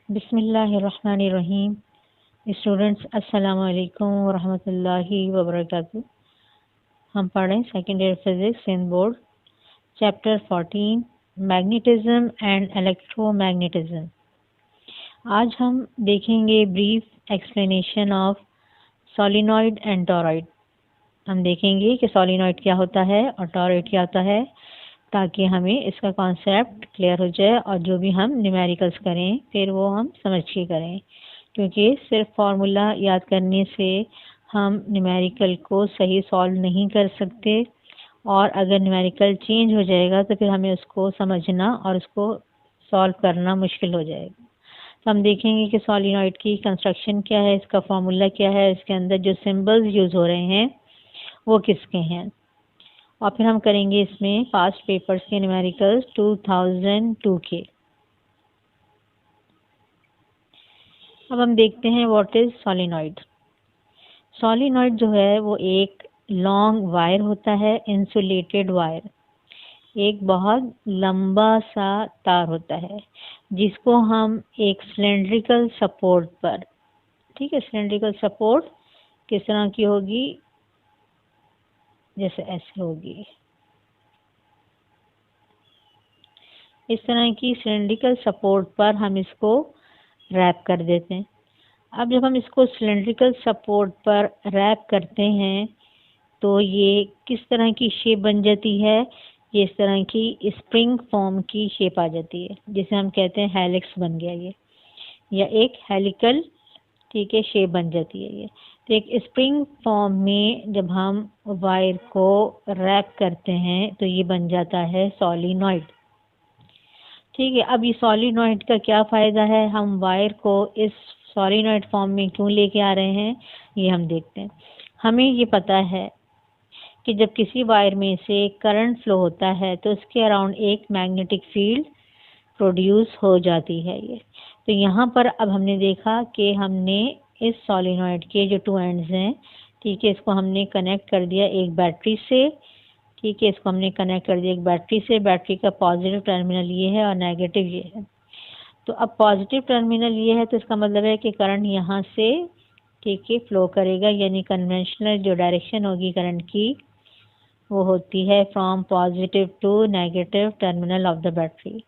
बिस्मिल्लाहिर्रहमानिर्रहीम। स्टूडेंट्स अस्सलाम वालेकुम वरहमतुल्लाहि वबरकातुहू। हम पढ़ रहे हैं second year physics in board, chapter 14 magnetism and electromagnetism. आज हम देखेंगे brief explanation of solenoid and torrid. हम देखेंगे कि सोलिनॉइड क्या होता है और टॉरॉइड क्या होता है, ताकि हमें इसका कॉन्सेप्ट क्लियर हो जाए और जो भी हम न्यूमेरिकल्स करें फिर वो हम समझ के करें, क्योंकि सिर्फ फार्मूला याद करने से हम न्यूमेरिकल को सही सॉल्व नहीं कर सकते, और अगर न्यूमेरिकल चेंज हो जाएगा तो फिर हमें उसको समझना और उसको सॉल्व करना मुश्किल हो जाएगा। तो हम देखेंगे कि सोलिनॉइड की कंस्ट्रक्शन क्या है, इसका फार्मूला क्या है, इसके अंदर जो सिंबल्स यूज हो रहे हैं वो किसके हैं, और फिर हम करेंगे इसमें पास्ट पेपर्स के न्यूमेरिकल्स 2002 के। अब हम देखते हैं व्हाट इज सोलिनॉइड। सोलिनॉइड जो है वो एक लॉन्ग वायर होता है, इंसुलेटेड वायर। एक बहुत लंबा सा तार होता है जिसको हम एक सिलेंड्रिकल सपोर्ट पर, ठीक है, सिलेंड्रिकल सपोर्ट किस तरह की होगी, जैसे ऐसे होगी, इस तरह की सिलेंड्रिकल सपोर्ट पर हम इसको रैप कर देते हैं। अब जब हम इसको सिलेंड्रिकल सपोर्ट पर रैप करते हैं तो ये किस तरह की शेप बन जाती है, ये इस तरह की स्प्रिंग फॉर्म की शेप आ जाती है, जिसे हम कहते हैं हेलिक्स बन गया ये, या एक हेलिकल, ठीक है, शेप बन जाती है ये। तो एक स्प्रिंग फॉर्म में जब हम वायर को रैप करते हैं तो ये बन जाता है सोलिनॉइड, ठीक है। अब ये सोलिनॉइड का क्या फ़ायदा है, हम वायर को इस सोलिनॉइड फॉर्म में क्यों लेके आ रहे हैं, ये हम देखते हैं। हमें ये पता है कि जब किसी वायर में से करंट फ्लो होता है तो उसके अराउंड एक मैग्नेटिक फील्ड प्रोड्यूस हो जाती है ये। तो यहाँ पर अब हमने देखा कि हमने इस सोलिनॉइड के जो टू एंड्स हैं, ठीक है, इसको हमने कनेक्ट कर दिया एक बैटरी से, ठीक है, इसको हमने कनेक्ट कर दिया एक बैटरी से। बैटरी का पॉजिटिव टर्मिनल ये है और नेगेटिव ये है। तो अब पॉजिटिव टर्मिनल ये है तो इसका मतलब है कि करंट यहाँ से, ठीक है, फ्लो करेगा, यानी कन्वेंशनल जो डायरेक्शन होगी करंट की वो होती है from positive to negative terminal of the battery.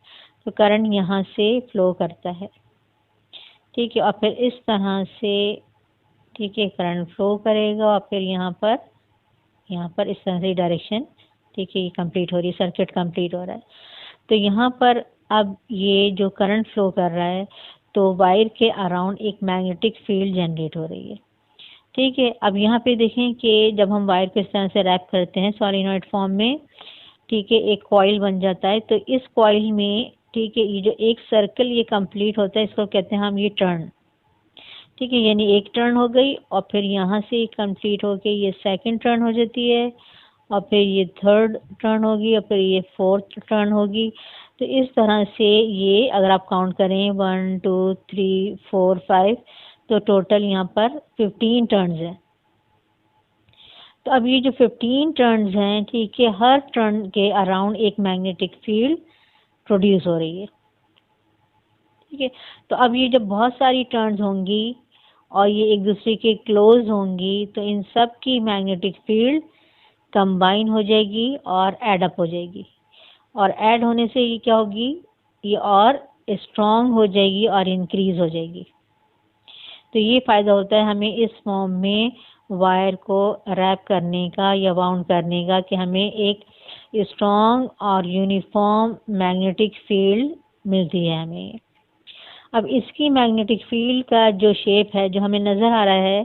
तो करंट यहाँ से फ्लो करता है, ठीक है, और फिर इस तरह से, ठीक है, करंट फ्लो करेगा और फिर यहाँ पर इस तरह से डायरेक्शन, ठीक है, ये कंप्लीट हो रही है, सर्किट कंप्लीट हो रहा है। तो यहाँ पर अब ये जो करंट फ्लो कर रहा है तो वायर के अराउंड एक मैग्नेटिक फील्ड जनरेट हो रही है, ठीक है। अब यहाँ पे देखें कि जब हम वायर को इस तरह से रैप करते हैं सोलिनॉइड फॉर्म में, ठीक है, एक कॉइल बन जाता है। तो इस कॉइल में, ठीक है, ये जो एक सर्कल ये कंप्लीट होता है इसको कहते हैं हम ये टर्न, ठीक है, यानी एक टर्न हो गई और फिर यहाँ से कंप्लीट होके ये सेकंड टर्न हो जाती है और फिर ये थर्ड टर्न होगी और फिर ये फोर्थ टर्न होगी। तो इस तरह से ये अगर आप काउंट करें 1 2 3 4 5, तो टोटल यहाँ पर 15 टर्न्स हैं। तो अब ये जो 15 टर्न्स हैं, ठीक है, हर टर्न के अराउंड एक मैग्नेटिक फील्ड प्रोड्यूस हो रही है, ठीक है। तो अब ये जब बहुत सारी टर्न्स होंगी और ये एक दूसरे के क्लोज होंगी तो इन सब की मैग्नेटिक फील्ड कंबाइन हो जाएगी और ऐड अप हो जाएगी, और ऐड होने से ये क्या होगी, ये और स्ट्रॉन्ग हो जाएगी और इंक्रीज हो जाएगी। तो ये फ़ायदा होता है हमें इस फॉर्म में वायर को रैप करने का या बाउंड करने का, कि हमें एक स्ट्रॉन्ग और यूनिफॉर्म मैग्नेटिक फील्ड मिलती है हमें। अब इसकी मैग्नेटिक फील्ड का जो शेप है जो हमें नज़र आ रहा है,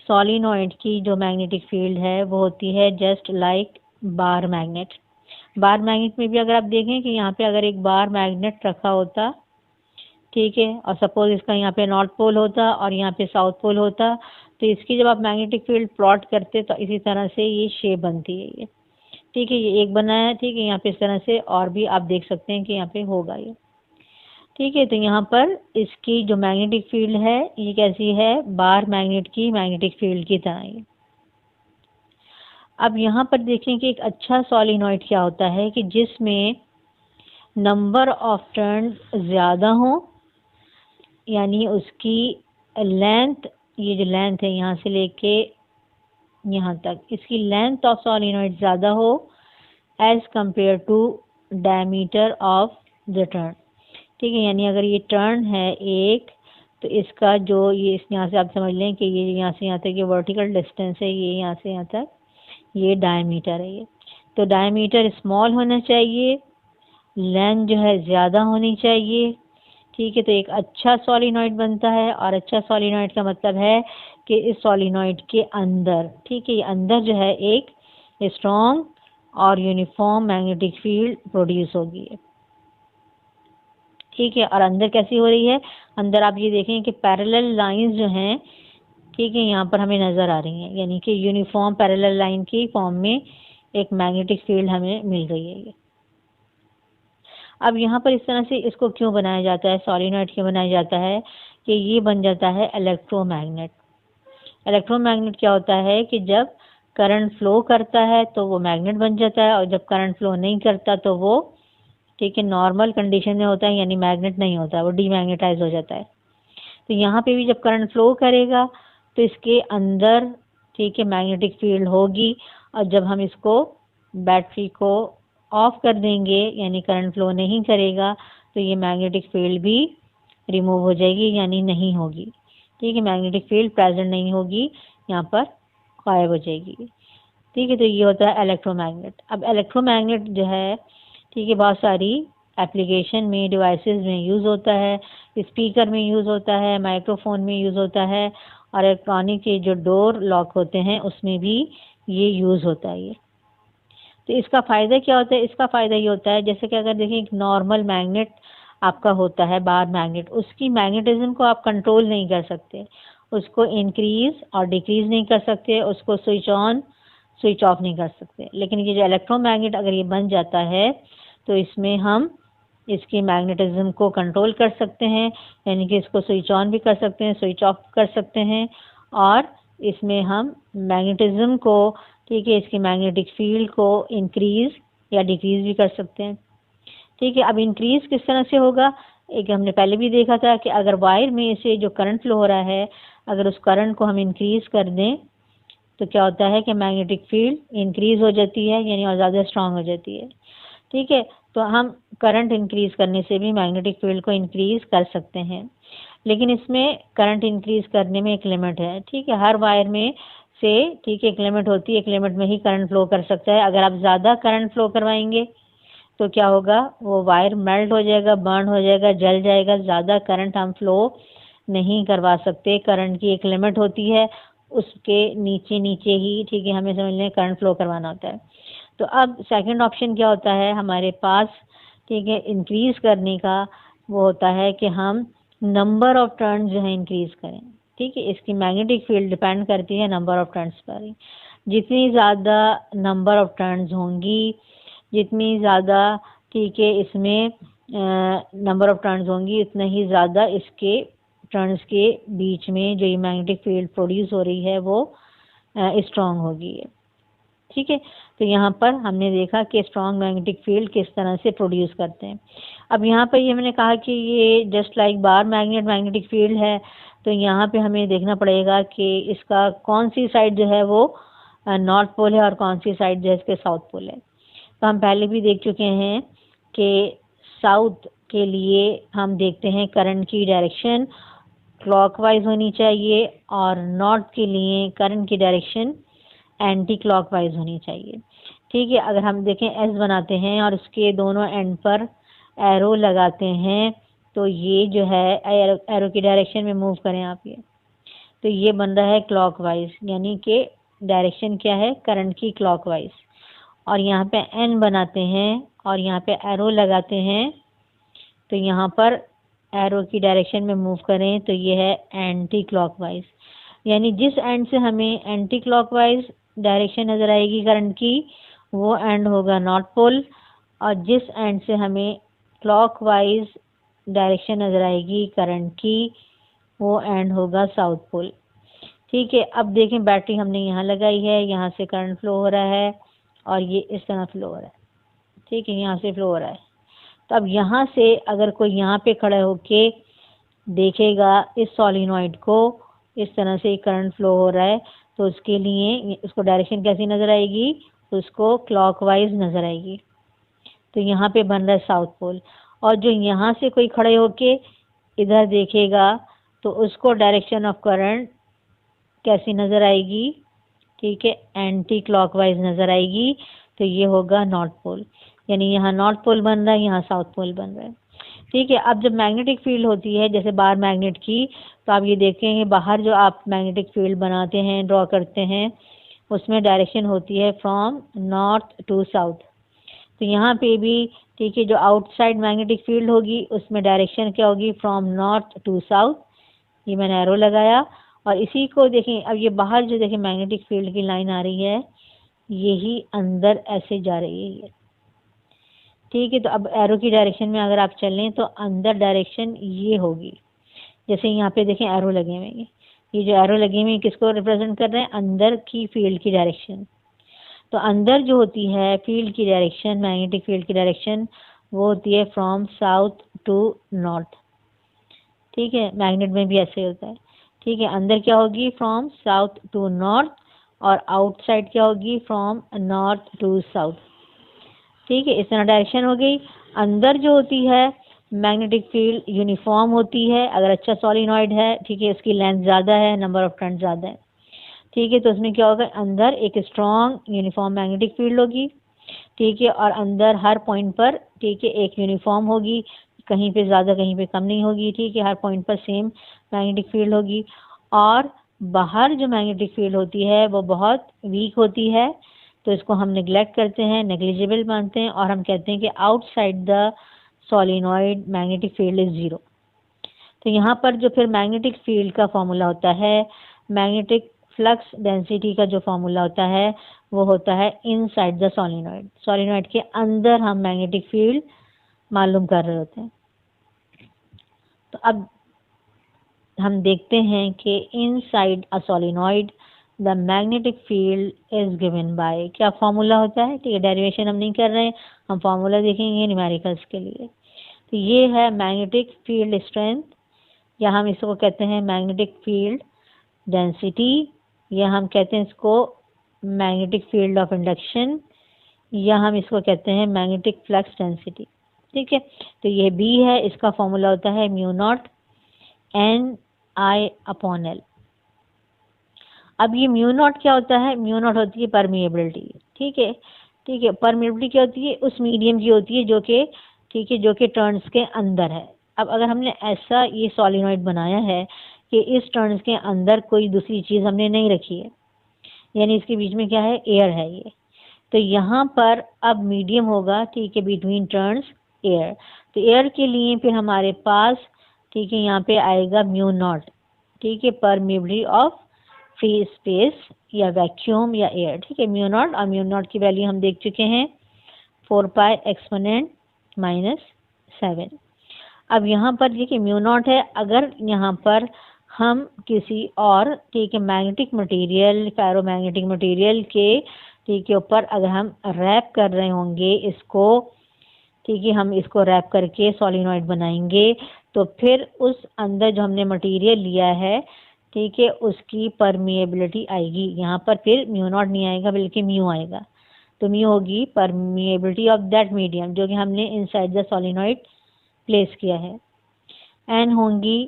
सोलिनॉइड की जो मैग्नेटिक फील्ड है वो होती है just like bar magnet. Bar magnet में भी अगर आप देखें कि यहाँ पे अगर एक बार मैग्नेट रखा होता, ठीक है, और सपोज इसका यहाँ पे नॉर्थ पोल होता और यहाँ पे साउथ पोल होता, तो इसकी जब आप मैग्नेटिक फील्ड प्लॉट करते तो इसी तरह से ये शेप बनती है ये, ठीक है, ये एक बना है, ठीक है, यहाँ पे इस तरह से और भी आप देख सकते हैं कि यहाँ पे होगा ये, ठीक है। तो यहाँ पर इसकी जो मैग्नेटिक फील्ड है ये कैसी है, बार मैग्नेट की मैग्नेटिक फील्ड की तरह ही। अब यहाँ पर देखें कि एक अच्छा सोलिनॉइड क्या होता है कि जिसमें नंबर ऑफ टर्न ज़्यादा हो यानी उसकी लेंथ, ये जो लेंथ है यहाँ से लेके यहाँ तक, इसकी लेंथ ऑफ सोलिनॉइड ज़्यादा हो as compare to diameter of the turn. ठीक है, यानी अगर ये टर्न है एक, तो इसका जो ये इस यहाँ से आप समझ लें कि ये यहाँ से यहाँ तक ये वर्टिकल डिस्टेंस है, ये यहाँ से यहाँ तक ये डायमीटर है। ये तो डायमीटर स्मॉल होना चाहिए, लेंथ जो है ज़्यादा होनी चाहिए। ठीक है, तो एक अच्छा सोलिनॉइड बनता है, और अच्छा सोलिनॉइड का मतलब है कि इस सोलिनॉइड के अंदर, ठीक है, ये अंदर जो है एक स्ट्रॉन्ग और यूनिफॉर्म मैग्नेटिक फील्ड प्रोड्यूस होगी। ठीक है, और अंदर कैसी हो रही है, अंदर आप ये देखें कि पैरेलल लाइंस जो हैं, ठीक है, यहाँ पर हमें नज़र आ रही हैं, यानी कि यूनिफॉर्म पैरेलल लाइन की फॉर्म में एक मैग्नेटिक फील्ड हमें मिल रही है। ये अब यहाँ पर इस तरह से इसको क्यों बनाया जाता है, सोलिनॉइड क्यों बनाया जाता है कि ये बन जाता है इलेक्ट्रोमैग्नेट। इलेक्ट्रोमैग्नेट क्या होता है कि जब करंट फ्लो करता है तो वो मैग्नेट बन जाता है, और जब करंट फ्लो नहीं करता तो वो, ठीक है, नॉर्मल कंडीशन में होता है, यानी मैग्नेट नहीं होता, वो डीमैग्नेटाइज हो जाता है। तो यहाँ पे भी जब करंट फ्लो करेगा तो इसके अंदर, ठीक है, मैग्नेटिक फील्ड होगी, और जब हम इसको बैटरी को ऑफ कर देंगे, यानी करंट फ्लो नहीं करेगा, तो ये मैग्नेटिक फील्ड भी रिमूव हो जाएगी, यानी नहीं होगी। ठीक है, मैग्नेटिक फील्ड प्रेजेंट नहीं होगी, यहाँ पर गायब हो जाएगी। ठीक है, तो ये होता है इलेक्ट्रोमैग्नेट। अब इलेक्ट्रोमैग्नेट जो है, ठीक है, बहुत सारी एप्लीकेशन में, डिवाइसेस में यूज़ होता है, स्पीकर में यूज़ होता है, माइक्रोफोन में यूज़ होता है, और इलेक्ट्रॉनिक के जो डोर लॉक होते हैं उसमें भी ये यूज़ होता है। ये तो इसका फ़ायदा क्या होता है, इसका फ़ायदा ये होता है, जैसे कि अगर देखें एक नॉर्मल मैग्नेट आपका होता है, बार मैग्नेट, उसकी मैग्नेटिज्म को आप कंट्रोल नहीं कर सकते, उसको इंक्रीज और डिक्रीज नहीं कर सकते, उसको स्विच ऑन स्विच ऑफ नहीं कर सकते। लेकिन ये जो इलेक्ट्रोमैग्नेट अगर ये बन जाता है तो इसमें हम इसकी मैग्नेटिज्म को कंट्रोल कर सकते हैं, यानी कि इसको स्विच ऑन भी कर सकते हैं, स्विच ऑफ कर सकते हैं, और इसमें हम मैग्नेटिज्म को, ठीक है, इसकी मैग्नेटिक फील्ड को इंक्रीज या डिक्रीज भी कर सकते हैं। ठीक है, अब इंक्रीज किस तरह से होगा, एक हमने पहले भी देखा था कि अगर वायर में से जो करंट फ्लो हो रहा है, अगर उस करंट को हम इंक्रीज कर दें तो क्या होता है कि मैग्नेटिक फील्ड इंक्रीज हो जाती है, यानी और ज़्यादा स्ट्रांग हो जाती है। ठीक है, तो हम करंट इंक्रीज करने से भी मैग्नेटिक फील्ड को इंक्रीज कर सकते हैं, लेकिन इसमें करंट इंक्रीज करने में एक लिमिट है। ठीक है, हर वायर में से, ठीक है, एक लिमिट होती है, एक लिमिट में ही करंट फ्लो कर सकता है। अगर आप ज़्यादा करंट फ्लो करवाएंगे तो क्या होगा, वो वायर मेल्ट हो जाएगा, बर्न हो जाएगा, जल जाएगा। ज़्यादा करंट हम फ्लो नहीं करवा सकते, करंट की एक लिमिट होती है, उसके नीचे नीचे ही, ठीक है, हमें समझ लें करंट फ्लो करवाना होता है। तो अब सेकंड ऑप्शन क्या होता है हमारे पास, ठीक है, इंक्रीज करने का, वो होता है कि हम नंबर ऑफ टर्न जो है इंक्रीज करें। ठीक है, इसकी मैग्नेटिक फील्ड डिपेंड करती है नंबर ऑफ टर्न्स पर। जितनी ज़्यादा नंबर ऑफ टर्न्स होंगी, जितनी ज़्यादा, ठीक है, इसमें नंबर ऑफ टर्न्स होंगी, उतना ही ज़्यादा इसके टर्न्स के बीच में जो ये मैग्नेटिक फील्ड प्रोड्यूस हो रही है वो स्ट्रॉन्ग होगी। ठीक है, तो यहाँ पर हमने देखा कि स्ट्रॉन्ग मैग्नेटिक फील्ड किस तरह से प्रोड्यूस करते हैं। अब यहाँ पर ये मैंने कहा कि ये just like bar magnet magnetic field है, तो यहाँ पे हमें देखना पड़ेगा कि इसका कौन सी साइड जो है वो नॉर्थ पोल है और कौन सी साइड जो है इसके साउथ पोल है। तो हम पहले भी देख चुके हैं कि साउथ के लिए हम देखते हैं करंट की डायरेक्शन क्लॉकवाइज होनी चाहिए, और नॉर्थ के लिए करंट की डायरेक्शन एंटी क्लॉकवाइज होनी चाहिए। ठीक है, अगर हम देखें एस बनाते हैं और उसके दोनों एंड पर एरो लगाते हैं, तो ये जो है एरो की डायरेक्शन में मूव करें आप, ये तो ये बन रहा है क्लॉकवाइज, यानी कि डायरेक्शन क्या है, करंट की क्लॉकवाइज। और यहाँ पे एन बनाते हैं और यहाँ पे एरो लगाते हैं, तो यहाँ पर एरो की डायरेक्शन में मूव करें तो ये है एंटी क्लॉकवाइज, यानी जिस एंड से हमें एंटी क्लॉकवाइज डायरेक्शन नज़र आएगी करंट की, वो एंड होगा नॉर्थ पोल, और जिस एंड से हमें क्लॉकवाइज डायरेक्शन नज़र आएगी करंट की, वो एंड होगा साउथ पोल। ठीक है, अब देखें बैटरी हमने यहाँ लगाई है, यहाँ से करंट फ्लो हो रहा है और ये इस तरह फ्लो हो रहा है। ठीक है, यहाँ से फ्लो हो रहा है। तो अब यहाँ से अगर कोई यहाँ पे खड़ा होके देखेगा इस सोलिनॉइड को इस तरह से करंट फ्लो हो रहा है, तो उसके लिए उसको डायरेक्शन कैसी नज़र आएगी, उसको क्लॉकवाइज नज़र आएगी। तो यहाँ पे बन रहा है साउथ पोल। और जो यहाँ से कोई खड़े होके इधर देखेगा तो उसको डायरेक्शन ऑफ करंट कैसी नज़र आएगी, ठीक है, एंटी क्लॉकवाइज नज़र आएगी। तो ये होगा नॉर्थ पोल, यानी यहाँ नॉर्थ पोल बन रहा है, यहाँ साउथ पोल बन रहा है, ठीक है। अब जब मैग्नेटिक फील्ड होती है जैसे बाहर मैग्नेट की, तो आप ये देखेंगे बाहर जो आप मैग्नेटिक फील्ड बनाते हैं, ड्रॉ करते हैं, उसमें डायरेक्शन होती है फ्रॉम नॉर्थ टू साउथ। तो यहाँ पे भी ठीक है, जो आउटसाइड मैग्नेटिक फील्ड होगी उसमें डायरेक्शन क्या होगी, फ्रॉम नॉर्थ टू साउथ। ये मैंने एरो लगाया। और इसी को देखें, अब ये बाहर जो देखें मैग्नेटिक फील्ड की लाइन आ रही है, यही अंदर ऐसे जा रही है ये, ठीक है। तो अब एरो की डायरेक्शन में अगर आप चलें तो अंदर डायरेक्शन ये होगी। जैसे यहाँ पे देखें एरो लगे हुए हैं, ये जो एरो लगे हुए हैं किसको रिप्रेजेंट कर रहे हैं, अंदर की फील्ड की डायरेक्शन। तो अंदर जो होती है फील्ड की डायरेक्शन, मैग्नेटिक फील्ड की डायरेक्शन, वो होती है फ्रॉम साउथ टू नॉर्थ, ठीक है। मैग्नेट में भी ऐसे होता है, ठीक है। अंदर क्या होगी, फ्रॉम साउथ टू नॉर्थ, और आउटसाइड क्या होगी, फ्रॉम नॉर्थ टू साउथ, ठीक है। इस तरह डायरेक्शन हो गई। अंदर जो होती है मैग्नेटिक फील्ड यूनिफॉर्म होती है, अगर अच्छा सॉलिनॉइड है, ठीक है, उसकी लेंथ ज़्यादा है, नंबर ऑफ टर्न ज़्यादा है, ठीक है। तो उसमें क्या होगा, अंदर एक स्ट्रॉन्ग यूनिफॉर्म मैग्नेटिक फील्ड होगी, ठीक है। और अंदर हर पॉइंट पर, ठीक है, एक यूनिफॉर्म होगी, कहीं पे ज़्यादा कहीं पे कम नहीं होगी, ठीक है। हर पॉइंट पर सेम मैग्नेटिक फील्ड होगी। और बाहर जो मैग्नेटिक फील्ड होती है वो बहुत वीक होती है, तो इसको हम निगलेक्ट करते हैं, नेग्लिजिबल मानते हैं, और हम कहते हैं कि outside the solenoid magnetic field is zero. तो यहाँ पर जो फिर मैग्नेटिक फील्ड का फॉर्मूला होता है, मैग्नेटिक फ्लक्स डेंसिटी का जो फॉर्मूला होता है, वो होता है इनसाइड द सोलिनॉइड। सोलिनॉइड के अंदर हम मैग्नेटिक फील्ड मालूम कर रहे होते हैं। तो अब हम देखते हैं कि inside a solenoid the magnetic field is given bye, क्या फॉर्मूला होता है, ठीक है। डेरिवेशन हम नहीं कर रहे हैं, हम फॉर्मूला देखेंगे न्यूमेरिकल्स के लिए। तो ये है मैग्नेटिक फील्ड स्ट्रेंथ, या हम इसको कहते हैं मैग्नेटिक फील्ड डेंसिटी, या हम कहते हैं इसको मैग्नेटिक फील्ड ऑफ इंडक्शन, या हम इसको कहते हैं मैग्नेटिक फ्लक्स डेंसिटी, ठीक है। तो ये बी है, इसका फॉर्मूला होता है mu naught N I upon L. अब ये म्यू नॉट क्या होता है, म्यू नॉट होती है परमिएबिलिटी, ठीक है, ठीक है। परमिएबिलिटी क्या होती है, उस मीडियम की होती है जो कि, ठीक है, जो कि टर्न्स के अंदर है। अब अगर हमने ऐसा ये सोलिनॉइड बनाया है कि इस टर्न्स के अंदर कोई दूसरी चीज़ हमने नहीं रखी है, यानी इसके बीच में क्या है, एयर है ये, तो यहाँ पर अब मीडियम होगा, ठीक है, बिटवीन टर्न्स एयर। तो एयर के लिए फिर हमारे पास, ठीक है, यहाँ पे आएगा म्यू नॉट, ठीक है, परमिएबिलिटी ऑफ फ्री स्पेस या वैक्यूम या एयर, ठीक है, म्यू नॉट। और म्यू नॉट की वैल्यू हम देख चुके हैं 4 पाई एक्सपोनेंट -7। अब यहाँ पर देखिए म्यू नॉट है, अगर यहाँ पर हम किसी और, ठीक है, मैग्नेटिक मटेरियल, फेरोमैग्नेटिक मटेरियल के, ठीक है, ऊपर अगर हम रैप कर रहे होंगे इसको, ठीक है, हम इसको रैप करके सोलिनॉइड बनाएंगे, तो फिर उस अंदर जो हमने मटेरियल लिया है, ठीक है, उसकी परमिएबिलिटी आएगी। यहाँ पर फिर म्यू नॉट नहीं आएगा बल्कि म्यू आएगा। तो म्यू होगी परमिएबिलिटी ऑफ दैट मीडियम जो कि हमने इनसाइड द सोलिनॉइड प्लेस किया है। एन होंगी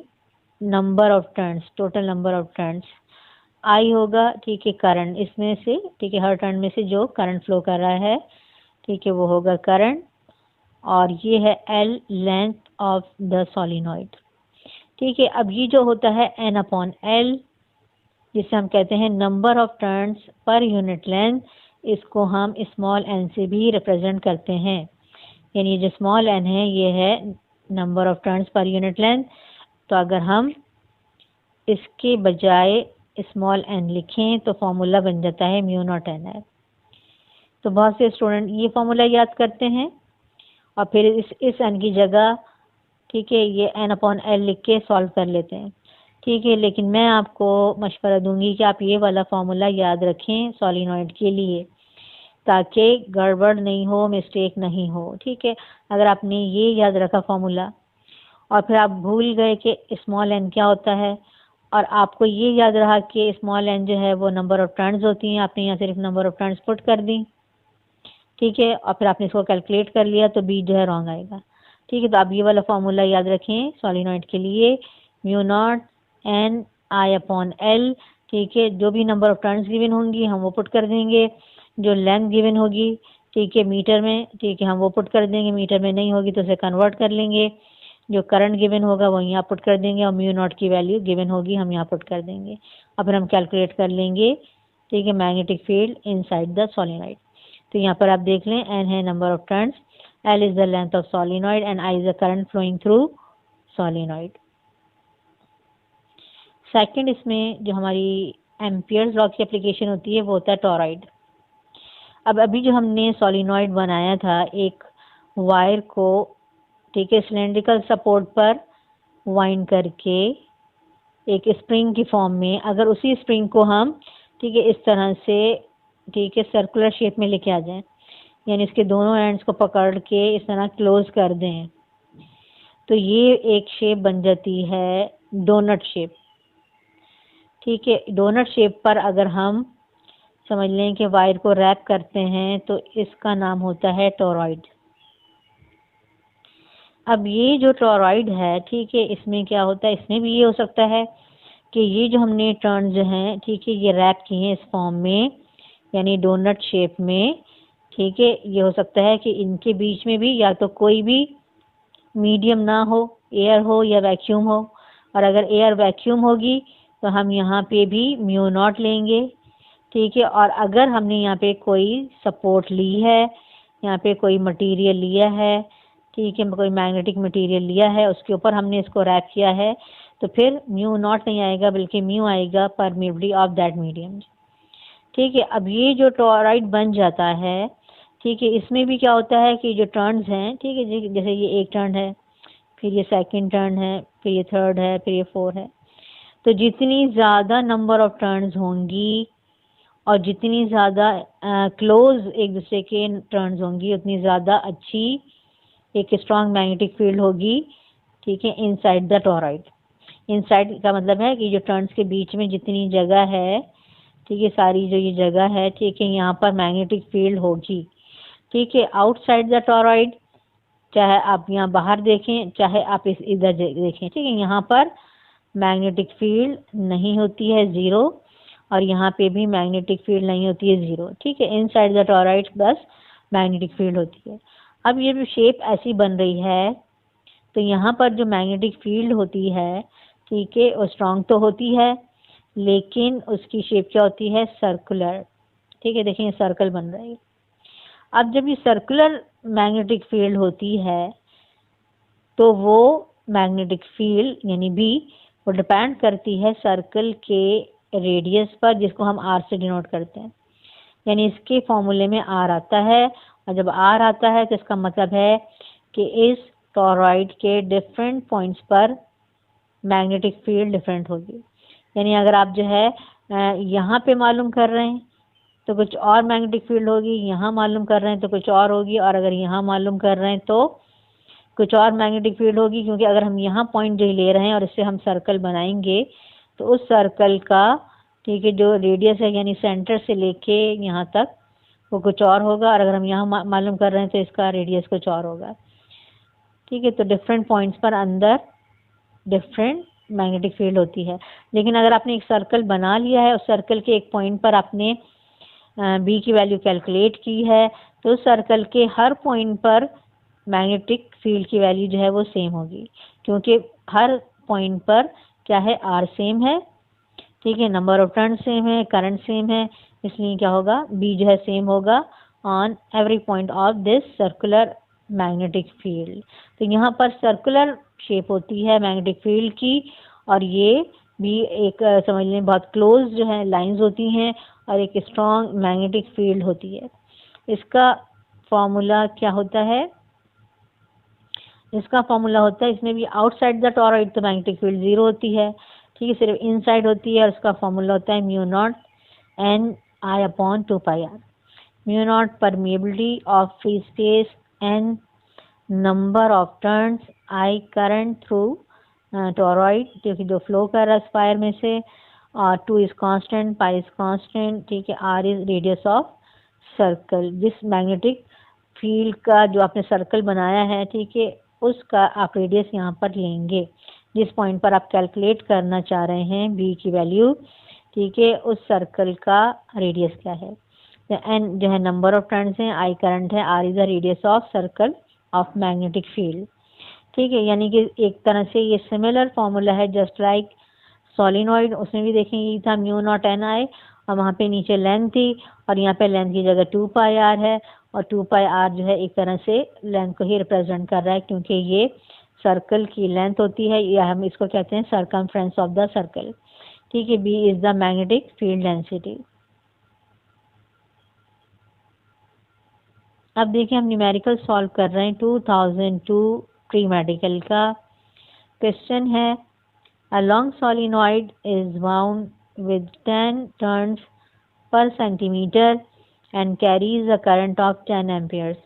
number of turns, total number of turns. I होगा, ठीक है, करंट, इसमें से, ठीक है, हर टर्न में से जो करंट फ्लो कर रहा है, ठीक है, वो होगा करंट। और ये है L, length of the solenoid, ठीक है। अब ये जो होता है एन अपॉन एल, जिसे हम कहते हैं number of turns per unit length, इसको हम स्मॉल एन से भी रिप्रेजेंट करते हैं, यानी जो स्मॉल एन है ये है number of turns per unit length. तो अगर हम इसके बजाय स्मॉल एन लिखें तो फॉर्मूला बन जाता है म्यू नॉट एन है। तो बहुत से स्टूडेंट ये फॉर्मूला याद करते हैं और फिर इस एन की जगह, ठीक है, ये एन अपॉन एल लिख के सॉल्व कर लेते हैं, ठीक है। लेकिन मैं आपको मशवरा दूंगी कि आप ये वाला फॉर्मूला याद रखें सोलिनॉइड के लिए, ताकि गड़बड़ नहीं हो, मिस्टेक नहीं हो, ठीक है। अगर आपने ये याद रखा फॉर्मूला और फिर आप भूल गए कि स्मॉल एन क्या होता है, और आपको ये याद रहा कि स्मॉल एन जो है वो नंबर ऑफ टर्न्स होती हैं, आपने यहाँ सिर्फ नंबर ऑफ टर्न्स पुट कर दी, ठीक है, और फिर आपने इसको कैलकुलेट कर लिया, तो बी जो है रॉन्ग आएगा। ठीक है, तो आप ये वाला फॉर्मूला याद रखें सॉलिनॉइड के लिए, mu naught N I upon L. ठीक है, जो भी नंबर ऑफ टर्न्स गिवन होंगी हम वो पुट कर देंगे, जो लेंथ गिवन होगी, ठीक है, मीटर में, ठीक है, हम वो पुट कर देंगे, मीटर में नहीं होगी तो उसे कन्वर्ट कर लेंगे, जो करंट गिवन होगा वो यहाँ पुट कर देंगे, और म्यू नॉट की वैल्यू गिवन होगी हम यहाँ पुट कर देंगे, और फिर हम कैलकुलेट कर लेंगे, ठीक है, magnetic field inside the solenoid. तो यहाँ पर आप देख लें, एन है number of turns, L is the length of solenoid, and I is the current flowing through solenoid. Second, इसमें जो हमारी एम्पियर्स लॉ की एप्लीकेशन होती है वो होता है टॉरॉइड। अब अभी जो हमने सॉलिनॉइड बनाया था, एक वायर को, ठीक है, सिलेंड्रिकल सपोर्ट पर वाइंड करके एक स्प्रिंग की फॉर्म में, अगर उसी स्प्रिंग को हम, ठीक है, इस तरह से, ठीक है, सर्कुलर शेप में लेके आ जाएं, यानी इसके दोनों एंड्स को पकड़ के इस तरह क्लोज कर दें, तो ये एक शेप बन जाती है डोनट शेप। ठीक है, डोनट शेप पर अगर हम समझ लें कि वायर को रैप करते हैं तो इसका नाम होता है टॉरॉइड। अब ये जो टॉरॉइड है, ठीक है, इसमें क्या होता है, इसमें भी ये हो सकता है कि ये जो हमने टर्न जो हैं, ठीक है, ये रैप किए हैं इस फॉर्म में, यानी डोनट शेप में, ठीक है, ये हो सकता है कि इनके बीच में भी या तो कोई भी मीडियम ना हो, एयर हो या वैक्यूम हो, और अगर एयर वैक्यूम होगी तो हम यहाँ पे भी म्यू नॉट लेंगे, ठीक है, और अगर हमने यहाँ पे कोई सपोर्ट ली है, यहाँ पे कोई मटेरियल लिया है, ठीक है, कोई मैग्नेटिक मटेरियल लिया है, उसके ऊपर हमने इसको रैप किया है, तो फिर म्यू नॉट नहीं आएगा बल्कि म्यू आएगा परमिबिलिटी ऑफ दैट मीडियम। ठीक है, अब ये जो टॉरॉइड बन जाता है, ठीक है, इसमें भी क्या होता है कि जो टर्न्स हैं, ठीक है, जैसे ये एक टर्न है, फिर ये सेकंड टर्न है, फिर ये थर्ड है, फिर ये फोर है, तो जितनी ज़्यादा नंबर ऑफ टर्न्स होंगी और जितनी ज़्यादा क्लोज एक दूसरे के टर्न्स होंगी उतनी ज़्यादा अच्छी एक स्ट्रॉन्ग मैग्नेटिक फील्ड होगी, ठीक है, इनसाइड द टॉरॉइड। इनसाइड का मतलब है कि जो टर्न्स के बीच में जितनी जगह है, ठीक है, सारी जो ये जगह है, ठीक है, यहाँ पर मैग्नेटिक फील्ड होगी। ठीक है, आउटसाइड द टॉरॉइड, चाहे आप यहाँ बाहर देखें चाहे आप इस इधर देखें, ठीक है, यहाँ पर मैग्नेटिक फील्ड नहीं होती है, ज़ीरो, और यहाँ पे भी मैग्नेटिक फील्ड नहीं होती है, ज़ीरो। ठीक है, इनसाइड द टॉरॉइड बस मैग्नेटिक फील्ड होती है। अब ये जो शेप ऐसी बन रही है, तो यहाँ पर जो मैग्नेटिक फील्ड होती है, ठीक है, वो स्ट्रांग तो होती है लेकिन उसकी शेप क्या होती है, सर्कुलर। ठीक है, देखिए सर्कल बन रहा है। अब जब ये सर्कुलर मैग्नेटिक फील्ड होती है तो वो मैग्नेटिक फील्ड यानी बी वो डिपेंड करती है सर्कल के रेडियस पर, जिसको हम आर से डिनोट करते हैं, यानी इसके फॉर्मूले में आर आता है, और जब आर आता है तो इसका मतलब है कि इस टॉरॉइड के डिफरेंट पॉइंट्स पर मैग्नेटिक फील्ड डिफरेंट होगी। यानी अगर आप जो है यहाँ पे मालूम कर रहे हैं तो कुछ और मैग्नेटिक फील्ड होगी, यहाँ मालूम कर रहे हैं तो कुछ और होगी, और अगर यहाँ मालूम कर रहे हैं तो कुछ और मैग्नेटिक फील्ड होगी, क्योंकि अगर हम यहाँ पॉइंट जो ले रहे हैं और इससे हम सर्कल बनाएंगे तो उस सर्कल का, ठीक है, जो रेडियस है यानी सेंटर से लेके यहाँ तक वो कुछ और होगा, और अगर हम यहाँ मालूम कर रहे हैं तो इसका रेडियस कुछ और होगा। ठीक है, तो डिफरेंट पॉइंट्स पर अंदर डिफरेंट मैग्नेटिक फील्ड होती है। लेकिन अगर आपने एक सर्कल बना लिया है, उस सर्कल के एक पॉइंट पर आपने बी की वैल्यू कैलकुलेट की है, तो उस सर्कल के हर पॉइंट पर मैग्नेटिक फील्ड की वैल्यू जो है वो सेम होगी, क्योंकि हर पॉइंट पर क्या है, आर सेम है, ठीक है, नंबर ऑफ टर्न सेम है, करंट सेम है, इसलिए क्या होगा, बी जो है सेम होगा on every point of this circular magnetic field. तो यहाँ पर सर्कुलर शेप होती है मैग्नेटिक फील्ड की, और ये भी एक समझ लें बहुत क्लोज जो है लाइंस होती हैं, और एक स्ट्रॉन्ग मैग्नेटिक फील्ड होती है। इसका फॉर्मूला क्या होता है, इसका फॉर्मूला होता है, इसमें भी आउटसाइड द टॉरॉइड तो मैग्नेटिक फील्ड जीरो होती है, ठीक है, सिर्फ इनसाइड होती है, और उसका फॉर्मूला होता है mu naught N I upon 2 pi R. Mu naught permeability of free space, N number of turns I current through toroid, क्योंकि जो फ्लो कर रहा है स्पायर में से, और 2 is constant, pi is constant, ठीक है, R is radius of circle. जिस मैग्नेटिक फील्ड का जो आपने सर्कल बनाया है, ठीक है, उसका आप रेडियस यहाँ पर लेंगे। जिस पॉइंट पर आप कैलकुलेट करना चाह रहे हैं बी की वैल्यू, ठीक है, उस सर्कल का रेडियस क्या है। एन जो है नंबर ऑफ टर्न्स हैं, आई करंट है, R is the radius of circle of magnetic field, ठीक है। यानी कि एक तरह से ये सिमिलर फॉर्मूला है जस्ट लाइक सोलिनॉइड, उसमें भी देखेंगे ये था म्यू नॉट एन आई, और वहाँ पे नीचे लेंथ थी, और यहाँ पे लेंथ की जगह 2 पाई आर है, और 2 पाई आर जो है एक तरह से लेंथ को ही रिप्रेजेंट कर रहा है, क्योंकि ये सर्कल की लेंथ होती है, या हम इसको कहते हैं सर्कमफ्रेंस ऑफ द सर्कल, ठीक है। B is the magnetic field density. अब देखिए हम न्यूमेरिकल सॉल्व कर रहे हैं 2002 प्री मेडिकल का क्वेश्चन है। A long solenoid is wound with 10 turns per centimeter and carries a current of 10 amperes.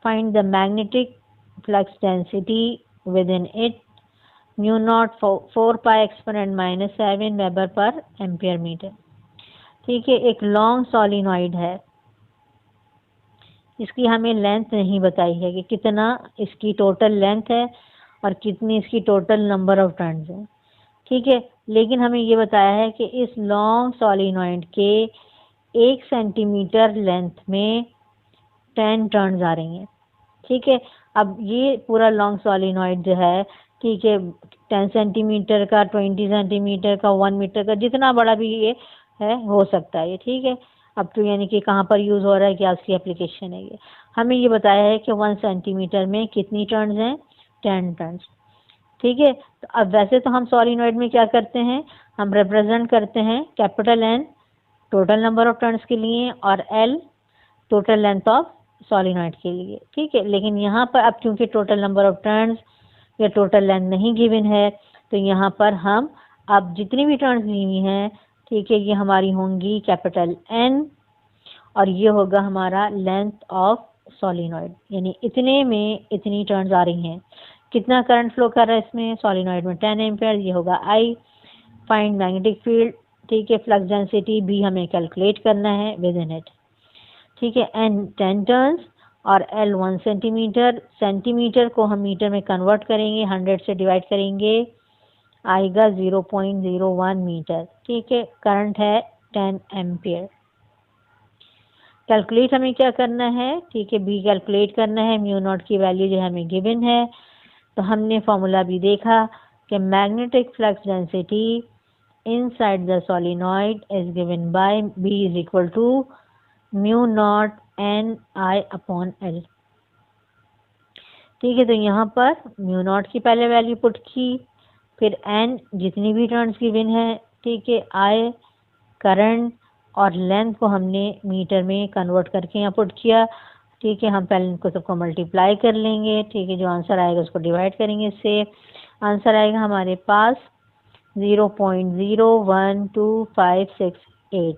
Find the magnetic flux density within it, mu naught 4 pi exponent minus 7 Weber per ampere meter. ठीक है, एक long solenoid है, इसकी हमें length नहीं बताई है कि कितना इसकी टोटल लेंथ है और कितनी इसकी टोटल नंबर ऑफ टर्न्स है, ठीक है। लेकिन हमें ये बताया है कि इस लॉन्ग सोलिनॉइड के 1 सेंटीमीटर लेंथ में 10 टर्न्स आ रही हैं, ठीक है। अब ये पूरा लॉन्ग सोलिनॉइड जो है, ठीक है, 10 सेंटीमीटर का, 20 सेंटीमीटर का, 1 मीटर का, जितना बड़ा भी ये है हो सकता है ये, ठीक है। अब तो यानी कि कहाँ पर यूज़ हो रहा है, क्या उसकी एप्लीकेशन है, ये हमें ये बताया है कि 1 सेंटीमीटर में कितनी टर्न्स हैं, 10 टर्न्स, ठीक है। तो अब वैसे तो हम सोलिनॉइड में क्या करते हैं, हम रिप्रेजेंट करते हैं capital N total number of turns के लिए और L total length of solenoid के लिए, ठीक है। लेकिन यहाँ पर अब क्योंकि टोटल नंबर ऑफ टर्न्स या टोटल लेंथ नहीं गिवन है, तो यहाँ पर हम अब जितनी भी टर्न्स ली हुई हैं, ठीक है, ये हमारी होंगी कैपिटल एन, और ये होगा हमारा लेंथ ऑफ सोलिनॉइड, यानी इतने में इतनी टर्न्स आ रही हैं। कितना करंट फ्लो कर रहा है इसमें सोलिनॉइड में, 10 एम्पियर, ये होगा आई। फाइंड मैग्नेटिक फील्ड, ठीक है, फ्लक्स डेंसिटी भी हमें कैलकुलेट करना है विद इन इट, ठीक है। एन 10 टर्न्स और एल 1 सेंटीमीटर, सेंटीमीटर को हम मीटर में कन्वर्ट करेंगे, 100 से डिवाइड करेंगे, आएगा 0.01 मीटर, ठीक है। करंट है 10 एम्पियर। कैलकुलेट हमें क्या करना है, ठीक है, बी कैलकुलेट करना है, म्यू नॉट की वैल्यू जो हमें गिवन है। तो हमने फॉर्मूला भी देखा कि magnetic flux density inside the solenoid is given by B is equal to mu naught N I upon L, ठीक है। तो यहाँ पर म्यू नॉट की पहले वैल्यू पुट की, फिर एन जितनी भी टर्न्स गिवन है, ठीक है, आई करंट और लेंथ को हमने मीटर में कन्वर्ट करके यहाँ पुट किया, ठीक है। हम पहले इनको सबको मल्टीप्लाई कर लेंगे, ठीक है, जो आंसर आएगा उसको डिवाइड करेंगे इससे, आंसर आएगा हमारे पास 0.012568।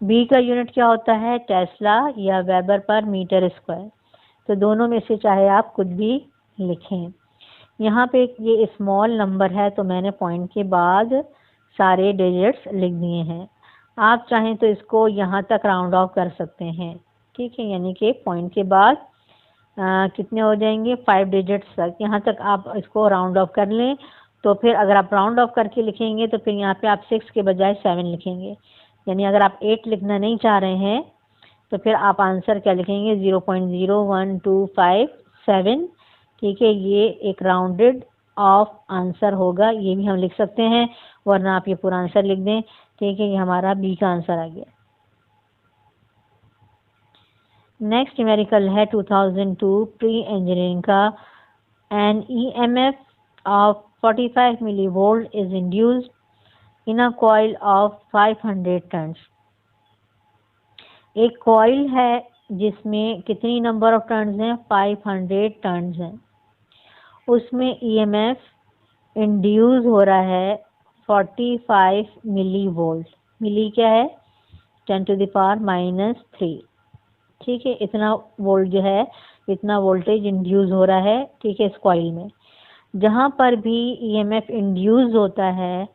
बी का यूनिट क्या होता है, टेस्ला या वेबर पर मीटर स्क्वायर, तो दोनों में से चाहे आप कुछ भी लिखें। यहाँ पे ये स्मॉल नंबर है तो मैंने पॉइंट के बाद सारे डिजिट्स लिख दिए हैं, आप चाहें तो इसको यहाँ तक राउंड ऑफ कर सकते हैं, ठीक है। यानी कि पॉइंट के बाद कितने हो जाएंगे, 5 डिजिट्स तक, यहाँ तक आप इसको राउंड ऑफ कर लें। तो फिर अगर आप राउंड ऑफ करके लिखेंगे तो फिर यहाँ पे आप 6 के बजाय 7 लिखेंगे, यानी अगर आप 8 लिखना नहीं चाह रहे हैं तो फिर आप आंसर क्या लिखेंगे, 0.01257, ठीक है। ये एक राउंडेड ऑफ आंसर होगा, ये भी हम लिख सकते हैं, वरना आप ये पूरा आंसर लिख दें, ठीक है। ये हमारा बी का आंसर आ गया। नेक्स्ट न्यूमेरिकल है 2002 प्री इंजीनियरिंग का। An EMF of 45 millivolt is induced in a coil of 500 turns. एक कॉइल है जिसमें कितनी नंबर ऑफ टर्न्स हैं, 500 टर्न्स हैं, उसमें EMF इंड्यूस हो रहा है 45 मिलीवोल्ट, मिली क्या है 10⁻⁻3, ठीक है, इतना वोल्ट जो है इतना वोल्टेज इंड्यूस हो रहा है, ठीक है, इस कॉइल में। जहाँ पर भी ईएमएफ इंड्यूस होता है,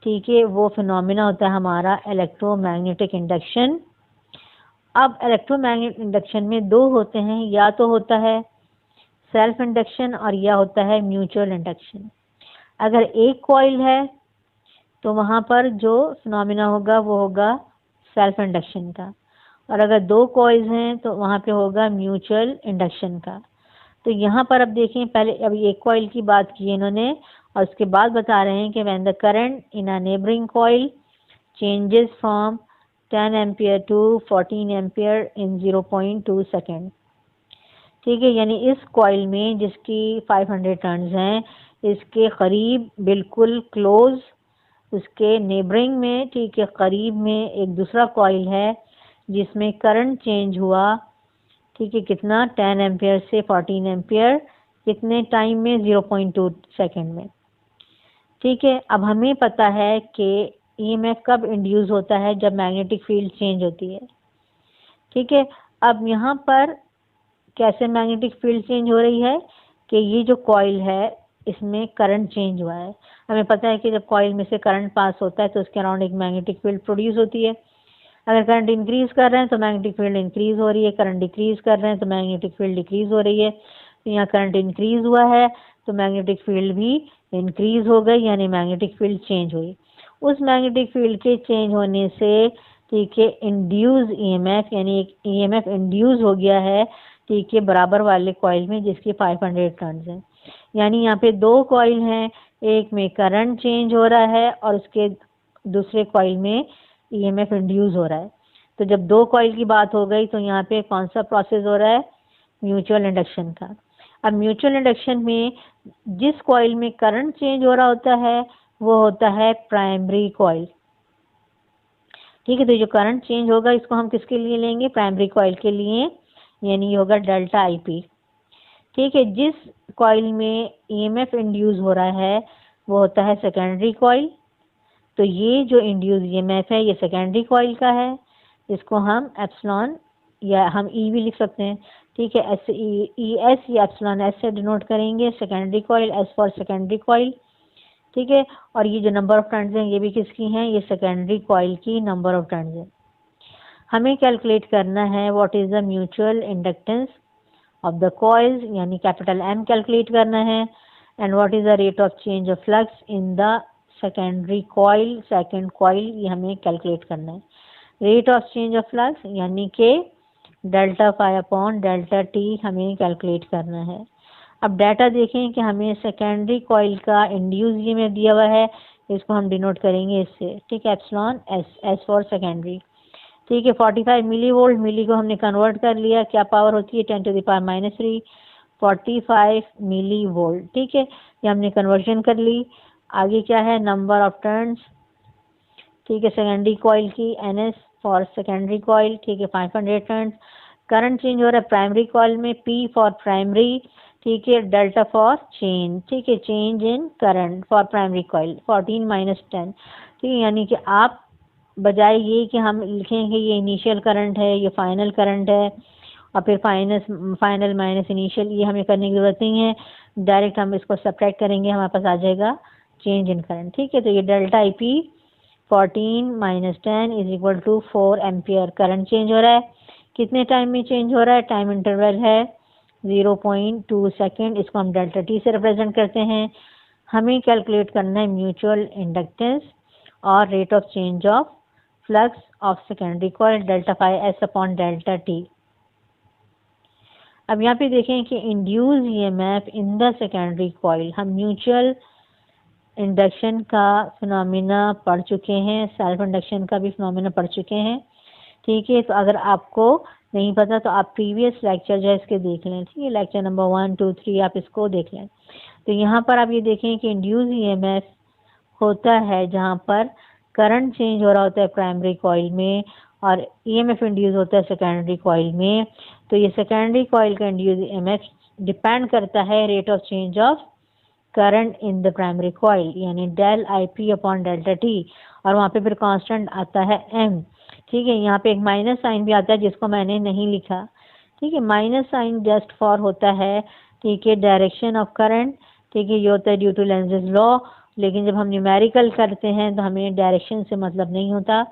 ठीक है, वो फिनोमिना होता है हमारा इलेक्ट्रोमैग्नेटिक इंडक्शन। अब इलेक्ट्रोमैग्नेटिक इंडक्शन में दो होते हैं, या तो होता है सेल्फ इंडक्शन और या होता है म्यूचुअल इंडक्शन। अगर एक कॉइल है तो वहाँ पर जो फिनोमिना होगा वो होगा सेल्फ इंडक्शन का, और अगर दो कॉइल्स हैं तो वहाँ पे होगा म्यूचुअल इंडक्शन का। तो यहाँ पर अब देखें, पहले अभी एक कॉइल की बात की इन्होंने, और उसके बाद बता रहे हैं कि when the current in a neighbouring coil changes from 10 ampere to 14 ampere in 0.2 second, ठीक है, यानी इस कॉइल में जिसकी 500 टर्न्स हैं, इसके करीब बिल्कुल क्लोज, उसके नेबरिंग में, ठीक है, करीब में एक दूसरा कॉइल है जिसमें करंट चेंज हुआ, ठीक है, कितना, 10 एम्पियर से 14 एम्पियर, कितने टाइम में, 0.2 सेकेंड में, ठीक है। अब हमें पता है कि ईएमएफ कब इंड्यूस होता है, जब मैग्नेटिक फील्ड चेंज होती है, ठीक है। अब यहाँ पर कैसे मैग्नेटिक फील्ड चेंज हो रही है कि ये जो कॉइल है इसमें करंट चेंज हुआ है। हमें पता है कि जब कॉइल में से करंट पास होता है तो उसके अराउंड एक मैग्नेटिक फील्ड प्रोड्यूस होती है। अगर करंट इंक्रीज कर रहे हैं तो मैग्नेटिक फील्ड इंक्रीज हो रही है, करंट डिक्रीज कर रहे हैं तो मैग्नेटिक फील्ड डिक्रीज हो रही है। तो यहाँ करंट इंक्रीज हुआ है तो मैग्नेटिक फील्ड भी इंक्रीज हो गई, यानी मैग्नेटिक फील्ड चेंज हुई। उस मैग्नेटिक फील्ड के चेंज होने से, ठीक है, इंड्यूस ईएमएफ, यानी एक ईएमएफ इंड्यूस हो गया है, ठीक है, बराबर वाले कॉइल में जिसकी 500 टर्न्स हैं। यानी यहाँ पे दो कॉइल हैं, एक में करंट चेंज हो रहा है और उसके दूसरे कॉइल में ईएमएफ इंड्यूस हो रहा है। तो जब दो कॉइल की बात हो गई तो यहाँ पे कौन सा प्रोसेस हो रहा है, म्यूचुअल इंडक्शन का। अब म्यूचुअल इंडक्शन में जिस कॉइल में करंट चेंज हो रहा होता है वो होता है प्राइमरी कॉइल, ठीक है। तो जो करंट चेंज होगा इसको हम किसके लिए लेंगे, प्राइमरी कॉइल के लिए, यानी ये होगा डेल्टा आईपी, ठीक है। जिस कॉइल में ईएमएफ इंड्यूस हो रहा है वो होता है सेकेंडरी कॉइल। तो ये जो इंड्यूस ईएमएफ है ये सेकेंडरी कॉइल का है, इसको हम एप्सिलॉन या हम ई भी लिख सकते हैं, ठीक है, एस ई एस या एप्सिलॉन एस से डिनोट करेंगे secondary coil, S for secondary coil, ठीक है। और ये जो नंबर ऑफ टर्न्स हैं ये भी किसकी हैं, ये सेकेंडरी कॉइल की नंबर ऑफ टर्न्स है। हमें कैलकुलेट करना है what is the mutual inductance of the coils, यानी कैपिटल एम कैलकुलेट करना है, and what is the rate of change of flux in the secondary coil, second coil, ये हमें कैलकुलेट करना है। Rate of change of flux यानी कि delta phi upon delta T हमें कैलकुलेट करना है। अब डाटा देखें कि हमें सेकेंडरी कॉइल का इंड्यूस ईएमएफ दिया हुआ है, इसको हम डिनोट करेंगे इससे, ठीक है, epsilon S, S for secondary, ठीक है। 45 मिली वोल्ट, मिली को हमने कन्वर्ट कर लिया, क्या पावर होती है, 10⁻⁻3, 45 मिली वोल्ट, ठीक है, ये हमने कन्वर्जन कर ली। आगे क्या है, नंबर ऑफ टर्न्स, ठीक है, सेकेंडरी कॉइल की, N S for secondary coil, ठीक है, 500 टर्न्स। करंट चेंज हो रहा है प्राइमरी कॉइल में, पी फॉर प्राइमरी, ठीक है, डेल्टा फॉर चेंज, ठीक है, change in current for primary coil 14-10, ठीक है। यानी कि आप बजाय ये कि हम लिखेंगे ये इनिशियल करंट है, ये फाइनल करंट है, और फिर फाइनल माइनस इनिशियल, ये हमें करने की जरूरत नहीं है, डायरेक्ट हम इसको सब्ट्रैक्ट करेंगे, हमारे पास आ जाएगा चेंज इन करंट, ठीक है। तो ये delta I P 14 - 10 is equal to 4 ampere current change हो रहा है। कितने टाइम में चेंज हो रहा है, टाइम इंटरवल है 0.2 सेकेंड, इसको हम डेल्टा टी से रिप्रेजेंट करते हैं। हमें कैलकुलेट करना है म्यूचुअल इंडक्टेंस और rate of change of flux of secondary coil, delta phi S upon delta T. अब यहाँ पे देखें कि induce EMF in the secondary coil, हम म्यूचुअल इंडक्शन का फिनोमिना पढ़ चुके हैं, सेल्फ इंडक्शन का भी फिनोमिना पढ़ चुके हैं, ठीक है। तो अगर आपको नहीं पता तो आप प्रीवियस लेक्चर जो है इसके देख लें, ठीक है, लेक्चर नंबर 1, 2, 3 आप इसको देख लें। तो यहाँ पर आप ये देखें कि इंड्यूस ईएमएफ होता है जहाँ पर करंट चेंज हो रहा होता है प्राइमरी कॉइल में और ईएमएफ इंड्यूस होता है सेकेंडरी कॉइल में। तो ये सेकेंडरी कॉइल का इंड्यूस ईएमएफ डिपेंड करता है rate of change of current in the primary coil, यानी del I P upon delta T, और वहाँ पे फिर कांस्टेंट आता है एम, ठीक है। यहाँ पे एक माइनस साइन भी आता है जिसको मैंने नहीं लिखा, ठीक है। माइनस साइन जस्ट फॉर होता है, ठीक है, डायरेक्शन ऑफ करंट, ठीक है, ये होता है ड्यू टू लेंज़ेस लॉ। लेकिन जब हम न्यूमेरिकल करते हैं तो हमें डायरेक्शन से मतलब नहीं होता,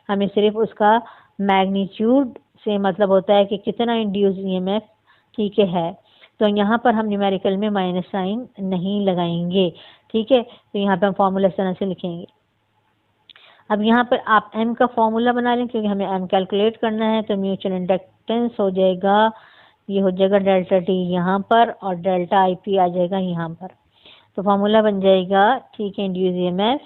हमें सिर्फ उसका मैग्नीट्यूड से मतलब होता है कि कितना इंड्यूस ईएमएफ, ठीक है। तो यहाँ पर हम न्यूमेरिकल में माइनस साइन नहीं लगाएंगे, ठीक है। तो यहाँ पे हम फॉर्मूला इस तरह से लिखेंगे। अब यहाँ पर आप m का फॉर्मूला बना लें, क्योंकि हमें m कैलकुलेट करना है। तो म्यूचुअल इंडक्टेंस हो जाएगा, ये हो जाएगा डेल्टा टी यहाँ पर, और डेल्टा आई पी आ जाएगा यहाँ पर। तो फॉर्मूला बन जाएगा, ठीक है, induce EMF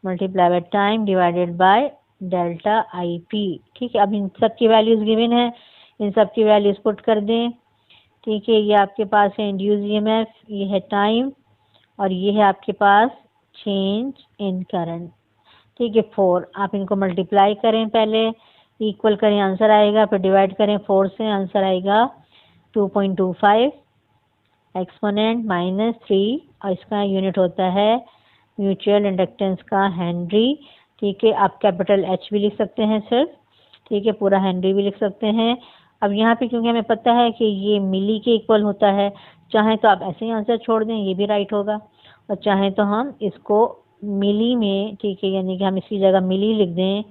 multiply by time divided by delta I P, ठीक है। अब इन सब की वैल्यूज गिवन है, इन सब की वैल्यूज पुट कर दें, ठीक है। ये आपके पास है इंड्यूस ईएमएफ, ये है टाइम, और ये है आपके पास चेंज इन करंट, ठीक है। 4 आप इनको मल्टीप्लाई करें, पहले इक्वल करें, आंसर आएगा, फिर डिवाइड करें 4 से, आंसर आएगा 2.25 एक्सपोनेंट -3, और इसका यूनिट होता है म्यूचुअल इंडक्टेंस का हेनरी, ठीक है। आप कैपिटल एच भी लिख सकते हैं सिर्फ, ठीक है, पूरा हेनरी भी लिख सकते हैं। अब यहाँ पे क्योंकि हमें पता है कि ये मिली के इक्वल होता है, चाहे तो आप ऐसे ही आंसर छोड़ दें, ये भी राइट होगा, और चाहे तो हम इसको मिली में, ठीक है, यानी कि हम इसकी जगह मिली लिख दें,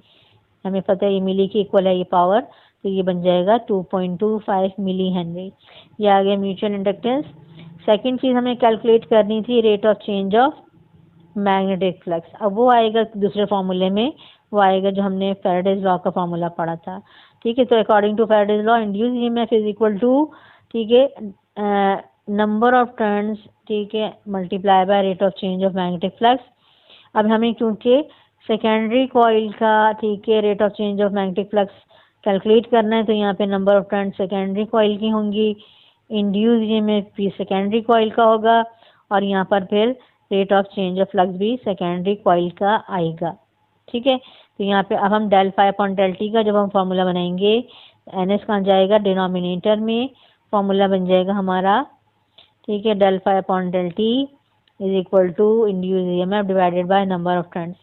हमें पता है ये मिली के इक्वल है ये पावर, तो ये बन जाएगा 2.25 मिली हेनरी। ये आ गया म्यूचुअल इंडक्टेंस। सेकंड चीज़ हमें कैलकुलेट करनी थी rate of change of magnetic flux. अब वो आएगा दूसरे फॉर्मूले में, वो आएगा जो हमने फैराडेज लॉ का फॉर्मूला पढ़ा था, ठीक है। तो according to Faraday's law induce EMF is equal to, ठीक है, नंबर ऑफ टर्न्स, ठीक है, multiply by rate of change of magnetic flux. अब हमें क्योंकि सेकेंडरी कॉइल का, ठीक है, rate of change of magnetic flux calculate करना है, तो यहाँ पे number of turn secondary coil की होंगी, इंड्यूस ईएमएफ भी सेकेंडरी कॉइल का होगा, और यहाँ पर फिर rate of change of flux भी सेकेंडरी कॉइल का आएगा, ठीक है। तो यहाँ पे अब हम del phi upon del T का जब हम फॉर्मूला बनाएंगे, एन एस कहाँ जाएगा, डिनोमिनेटर में, फॉर्मूला बन जाएगा हमारा, ठीक है, del phi upon del T is equal to induce EMF divided by number of turns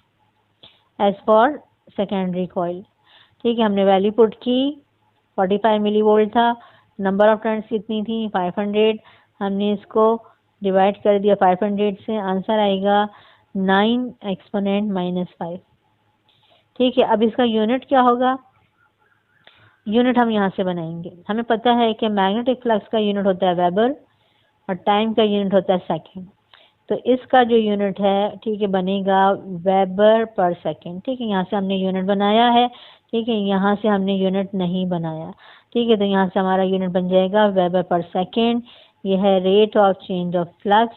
as for secondary coil, ठीक है। हमने वैल्यू पुट की, 45 मिली वोल्ट था, नंबर ऑफ टर्न्स कितनी थी 500, हमने इसको डिवाइड कर दिया 500 से, आंसर आएगा 9 एक्सपोनेंट -5, ठीक है। अब इसका यूनिट क्या होगा, यूनिट हम यहाँ से बनाएंगे। हमें पता है कि मैग्नेटिक फ्लक्स का यूनिट होता है वेबर, और टाइम का यूनिट होता है सेकेंड। तो इसका जो यूनिट है, ठीक है, बनेगा वेबर पर सेकेंड, ठीक है। यहाँ से हमने यूनिट बनाया है, ठीक है, यहाँ से हमने यूनिट नहीं बनाया, ठीक है। तो यहाँ से हमारा यूनिट बन जाएगा वेबर पर सेकेंड। यह है rate of change of flux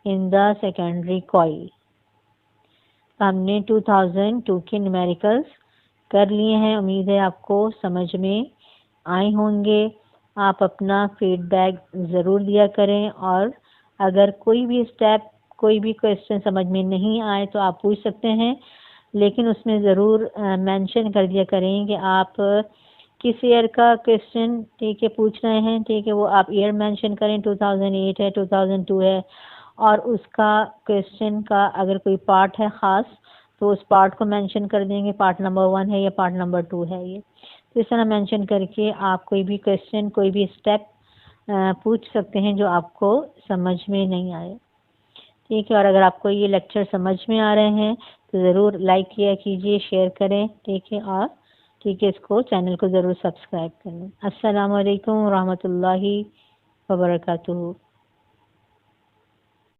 in the secondary coil. हमने 2002 के न्यूमेरिकल्स कर लिए हैं, उम्मीद है आपको समझ में आए होंगे। आप अपना फीडबैक ज़रूर दिया करें, और अगर कोई भी स्टेप, कोई भी क्वेश्चन समझ में नहीं आए तो आप पूछ सकते हैं, लेकिन उसमें ज़रूर मेंशन कर दिया करें कि आप किस ईयर का क्वेश्चन, ठीक है, पूछ रहे हैं, ठीक है। वो आप ईयर मेंशन करें, 2008 है, 2002 है, और उसका क्वेश्चन का अगर कोई पार्ट है ख़ास तो उस पार्ट को मेंशन कर देंगे, पार्ट नंबर 1 है या पार्ट नंबर 2 है ये। तो इस तरह मेंशन करके आप कोई भी क्वेश्चन, कोई भी स्टेप पूछ सकते हैं जो आपको समझ में नहीं आए, ठीक है। और अगर आपको ये लेक्चर समझ में आ रहे हैं तो ज़रूर लाइक किया कीजिए, शेयर करें, ठीक है, और ठीक है, इसको चैनल को ज़रूर सब्सक्राइब करें। अस्सलाम वालेकुम रहमतुल्लाहि व बरकातुहू।